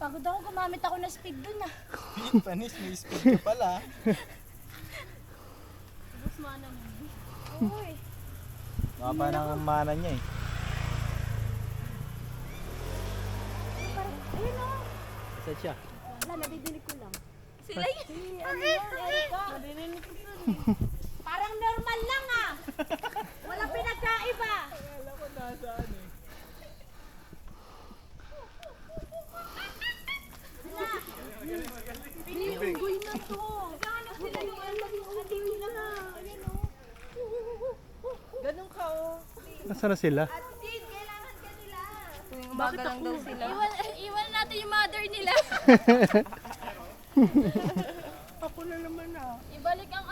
Pagod ako, gumamit ako ng speed dun ah. Panis, may speed ka pala. Ubus mana mo. Uy. Baka pa ng mana niya eh. Ayun o. Saan siya? Wala, nadidinig ko lang. Sila yun. Ano yan, Erika? Nadidinig ko lang. Parang normal lang ah. Walang pinagkaiba. Akala ko nasaan eh. Pinilunggoy na to. Naghahanap sila yung LDO na. Ayan o. Ganun ka oh. Nasaan na sila? Din, kailangan ka nila. Tuwing umaga lang daw sila. Iwan natin yung mother nila. Ako na naman ah. Ibalik ang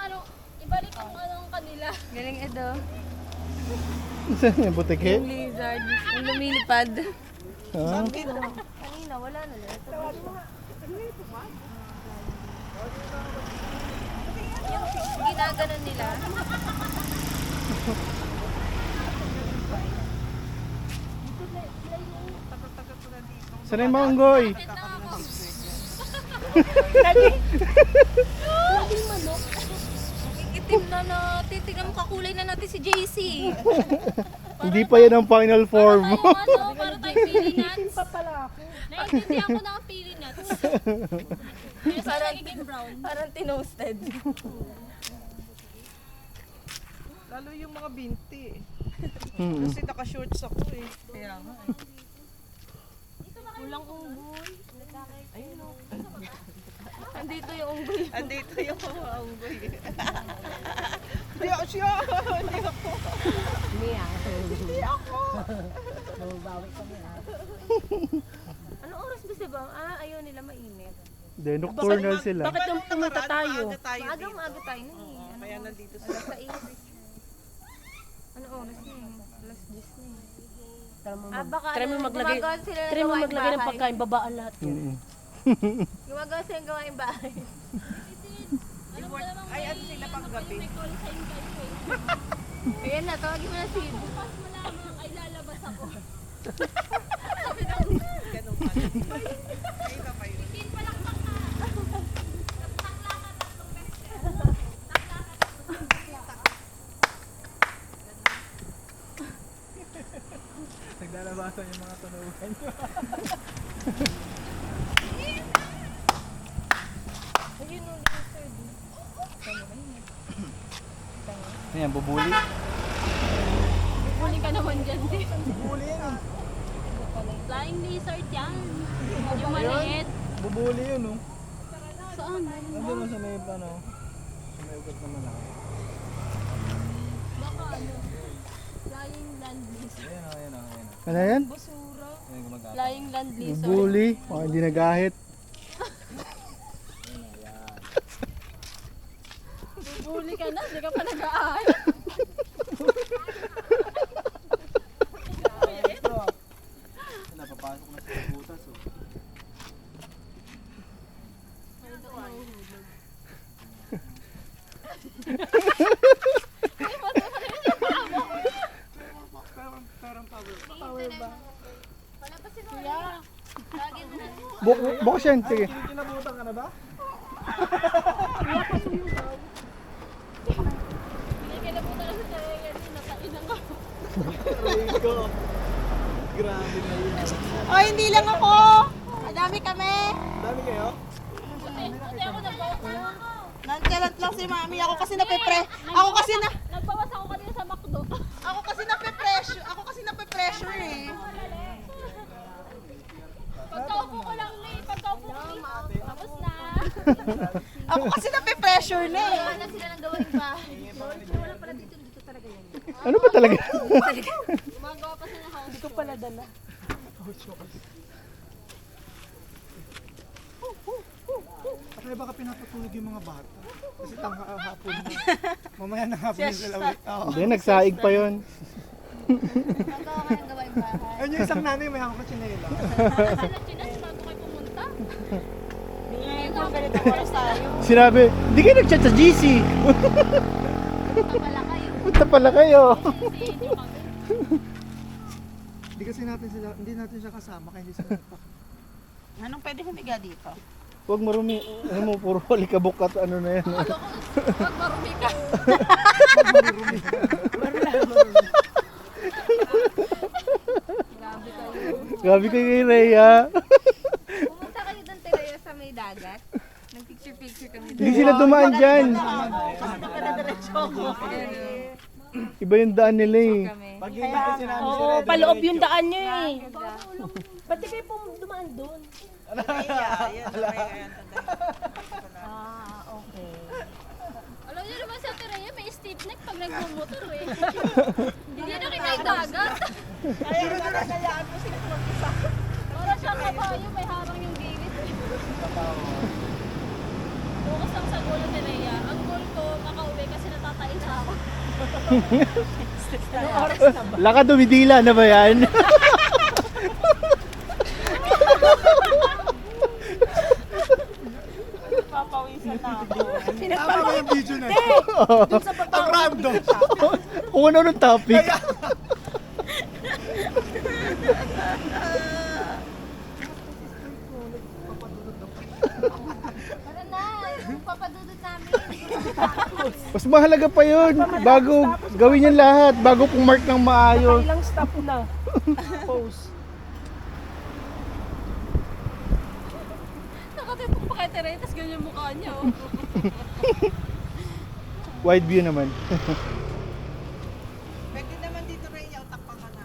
anong kanila. Galing Edo. Saan yung butike? Yung lizard. Yung lumilipad. Ah, Kanina wala na lang. Yung ginaganon nila. saan na yung maunggoy? Itim na titignan mo kakulay na natin si JC. Hindi pa yan ang final form. Para tayong pili nuts. Naiintindihan ko na ang pili nuts. Kaya sa nagiging brown. Parang tinoasted. Lalo yung mga binti eh. Hmm. Kasi naka-shorts ako eh. Kaya nga eh. Kulang unggoy. Ayun o. Andito yung unggoy. Andito yung mga unggoy. Hindi ako siya. Hindi ako. Anong oras ba ba? Ayaw nila mainit. Hindi, nocturnal sila. Bakit nung pumunta tayo? Maaga tayo dito. Maaga tayo na eh. Ano, Kaya nandito sa... alas 6. Ano oras na eh? Alas 10 na eh. Baka Try mo maglagay, gumagawa sila ng try mo gawaing maglagay ng bahay. pagkain, babaan lahat yun. Mm. Gumagawa sila ng gawaing bahay. Ay, ano sila pang gabi? Ayan na, tawagin mo na si Bukas mo lamang ay lalabas ako. Ganun pa. Ay, iba pa yun. Naglalabasan yung mga tunugan nyo. Ayun yung lizard. Ayan, bubuli. Kukunin ka naman dyan. Bubuli yan eh. Flying lizard yan. Yung maliit. Bubuli yun oh. Saan? Nandun lang sa may ano. Sa may ugat naman ako. Baka ano. Flying land lizard. Ayan o, ayan o, ayan o. Ano yan? Busura. Ayan gumagana. Flying land lizard. Bully. Baka hindi nagahit. Buli ka na, hindi ka pa nag-aay. Napapasok na sa butas oh. Kuya, lagi mo na. Bukas yan. Sige. Kinabutan ka na ba? Hindi ka na po talaga sa yan. Natainan ka. Rico. Grabe na yun. Oh, hindi lang ako. Madami kami. Dami kayo? Kasi ako nagbawas ako. Nonchalant lang si mami. Ako kasi Nagbawas ako kanina sa McDo. nape-pressure eh. Pagkaupo ko lang late. Pagkaupo ko dito. Tapos na. Ako kasi nape-pressure na eh. Gawa na sila ng gawaing bahay. Wala pala dito talaga yan. Ano ba talaga? Gumagawa pa sila ng house. Hindi ko pala dala. Kaya baka pinapatulog yung mga bata. Kasi hapon na. Mamaya na hapon yung sila ulit. Oo. Hindi, nagsaig pa yon. Gagawa ka ng gawaing bahay. Ayun yung isang nanay may hawak na chinela. Sila chinas bago kayo pumunta. Ngayon kung ganito oras tayo. Sinabi, hindi kayo nag-chat sa GC. Punta pala kayo. Punta pala kayo. Kasi hindi kami. Hindi kasi natin sila, hindi natin siya kasama kaya hindi sila Anong pwede humiga dito? Huwag marumi. Ano mo, puro alikabok at ano na yan. Huwag marumi ka. Grabe kayo. Grabe kayo kay Rhea. Pumunta kayo doon, Teresa, sa may dagat. Nag-picture-picture kami doon. Hindi sila dumaan dyan. Iba yung daan nila eh. Kami. Pag hindi kasi namin si Oo, Red, paloob diretso. yung daan nyo eh. Ganda. Ba't di kayo dumaan doon? Ah, okay. Alam niyo naman sa Tereya, may stiff neck pag nagmumotor eh. Hindi na kinay dagat. Para siyang kabayo, may harang yung gilid. Bukas lang sa goal ng Tereya. Ang goal ko, makauwi kasi natatain na ako. Laka dumidila na ba yan? Papawisan na ako. Tama ba yung video na yun? Ang random. Kung ano ng topic. Tara na, yung papadudod namin. Mas mahalaga pa yun. Bago gawin yan lahat. Bago pumark ng maayos. Ilang stop na. Pose. Nakatipok pa kay Tereya, tapos ganyan yung mukha niya. Oh. Wide view naman. Pwede naman dito rin yung takpan ka na.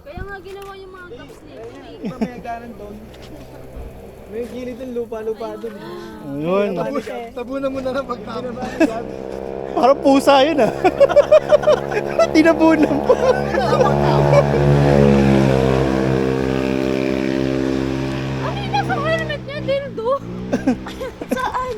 Kaya nga ginawa yung mga gaps nito eh. Iba may hagdanan doon. May gilid yung lupa-lupa doon. Ayun. Tabunan mo na lang pagtapos. Parang pusa yun ah. Tinabunan pa. Ano yung nasa helmet niya? Dildo? Saan?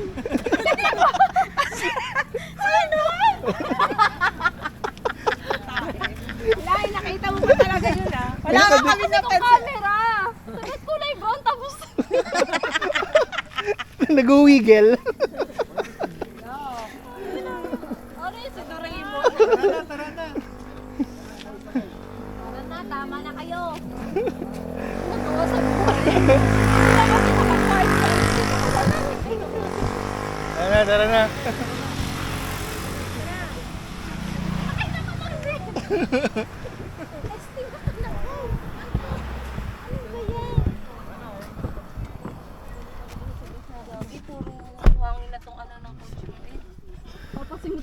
Lai, nakita mo ba talaga yun ah? Wala ka kami na Camera! Sagot kulay brown tapos... Nag-wiggle. Ano yun? Si Doraemon? Tara na. Tara na, tama na kayo. Nagawa sa buhay. Tara na.